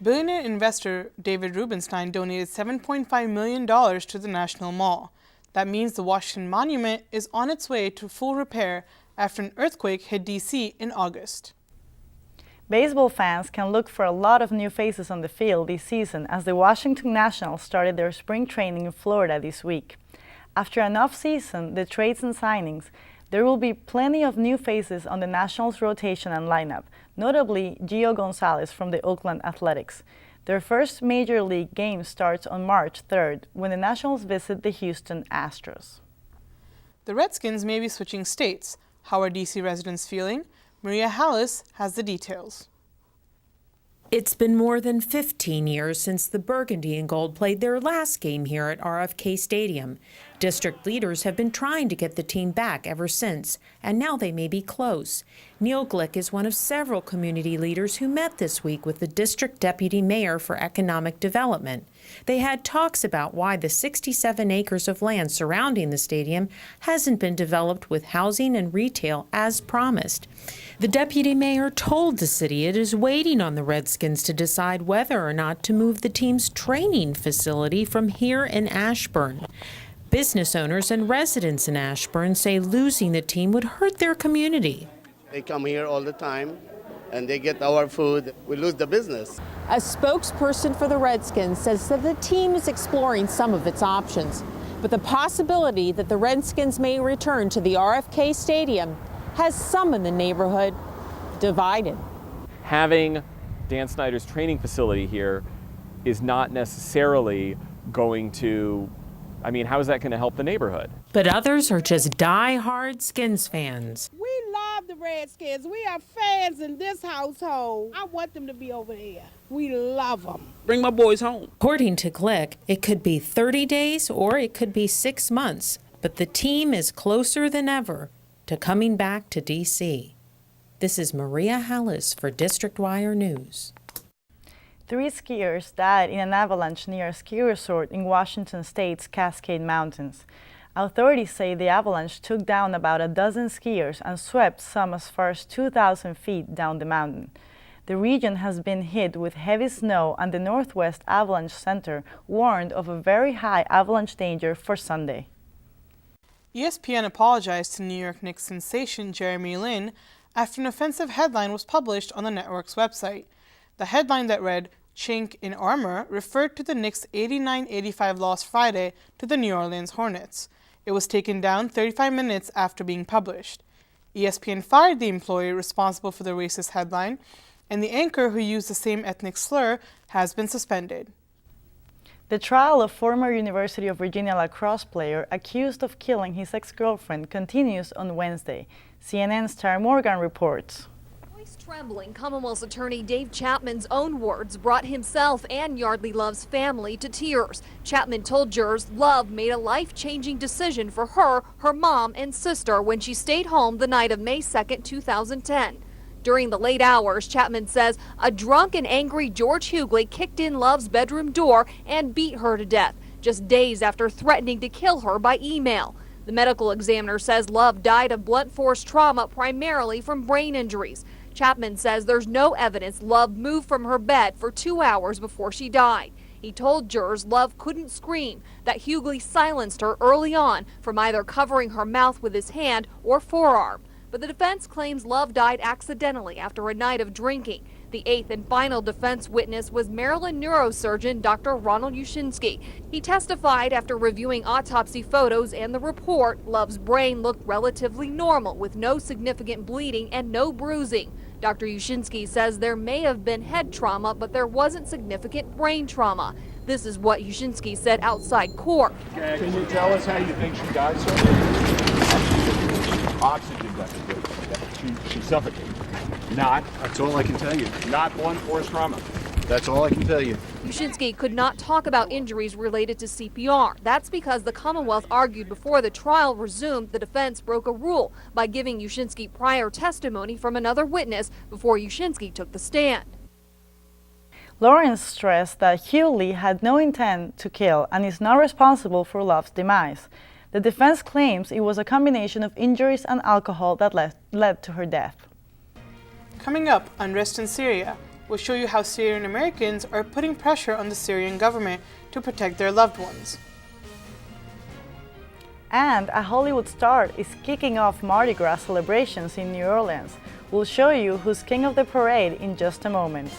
Billionaire investor David Rubenstein donated $7.5 million to the National Mall. That means the Washington Monument is on its way to full repair after an earthquake hit D.C. in August. Baseball fans can look for a lot of new faces on the field this season as the Washington Nationals started their spring training in Florida this week. After an off-season, the trades and signings, there will be plenty of new faces on the Nationals' rotation and lineup, notably Gio Gonzalez from the Oakland Athletics. Their first Major League game starts on March 3rd when the Nationals visit the Houston Astros. The Redskins may be switching states. How are D.C. residents feeling? Maria Hallis has the details. It's been more than 15 years since the Burgundy and Gold played their last game here at RFK Stadium. District leaders have been trying to get the team back ever since, and now they may be close. Neil Glick is one of several community leaders who met this week with the district deputy mayor for economic development. They had talks about why the 67 acres of land surrounding the stadium hasn't been developed with housing and retail as promised. The deputy mayor told the city it is waiting on the Redskins to decide whether or not to move the team's training facility from here in Ashburn. Business owners and residents in Ashburn say losing the team would hurt their community. They come here all the time and they get our food. We lose the business. A spokesperson for the Redskins says that the team is exploring some of its options, but the possibility that the Redskins may return to the RFK Stadium has some in the neighborhood divided. Having Dan Snyder's training facility here is not necessarily going to, how is that going to help the neighborhood? But others are just die-hard Skins fans. We love the Redskins. We are fans in this household. I want them to be over here. We love them. Bring my boys home. According to Glick, it could be 30 days or it could be 6 months, but the team is closer than ever to coming back to D.C. This is Maria Hallis for District Wire News. 3 skiers died in an avalanche near a ski resort in Washington State's Cascade Mountains. Authorities say the avalanche took down about a dozen skiers and swept some as far as 2,000 feet down the mountain. The region has been hit with heavy snow, and the Northwest Avalanche Center warned of a very high avalanche danger for Sunday. ESPN apologized to New York Knicks sensation Jeremy Lin after an offensive headline was published on the network's website. The headline that read, "Chink in Armor," referred to the Knicks' 89-85 loss Friday to the New Orleans Hornets. It was taken down 35 minutes after being published. ESPN fired the employee responsible for the racist headline, and the anchor who used the same ethnic slur has been suspended. The trial of former University of Virginia lacrosse player accused of killing his ex-girlfriend continues on Wednesday. CNN's Tara Morgan reports. Trembling, Commonwealth's attorney Dave Chapman's own words brought himself and Yardley Love's family to tears. Chapman told jurors Love made a life-changing decision for her, her mom, and sister when she stayed home the night of May 2nd, 2010. During the late hours, Chapman says a drunk and angry George Hughley kicked in Love's bedroom door and beat her to death, just days after threatening to kill her by email. The medical examiner says Love died of blunt force trauma primarily from brain injuries. Chapman says there's no evidence Love moved from her bed for 2 hours before she died. He told jurors Love couldn't scream, that Hughley silenced her early on from either covering her mouth with his hand or forearm. But the defense claims Love died accidentally after a night of drinking. The 8th and final defense witness was Maryland neurosurgeon Dr. Ronald Ushinsky. He testified after reviewing autopsy photos and the report, Love's brain looked relatively normal with no significant bleeding and no bruising. Dr. Ushinsky says there may have been head trauma, but there wasn't significant brain trauma. This is what Ushinsky said outside court. Can you tell us how you think she died, sir? Oxygen deficit. She suffocated. Not. That's all I can tell you. Not blunt force trauma. That's all I can tell you. Ushinsky could not talk about injuries related to CPR. That's because the Commonwealth argued before the trial resumed the defense broke a rule by giving Ushinsky prior testimony from another witness before Ushinsky took the stand. Lawrence stressed that Hughley had no intent to kill and is not responsible for Love's demise. The defense claims it was a combination of injuries and alcohol that led to her death. Coming up, unrest in Syria. We'll show you how Syrian Americans are putting pressure on the Syrian government to protect their loved ones. And a Hollywood star is kicking off Mardi Gras celebrations in New Orleans. We'll show you who's king of the parade in just a moment.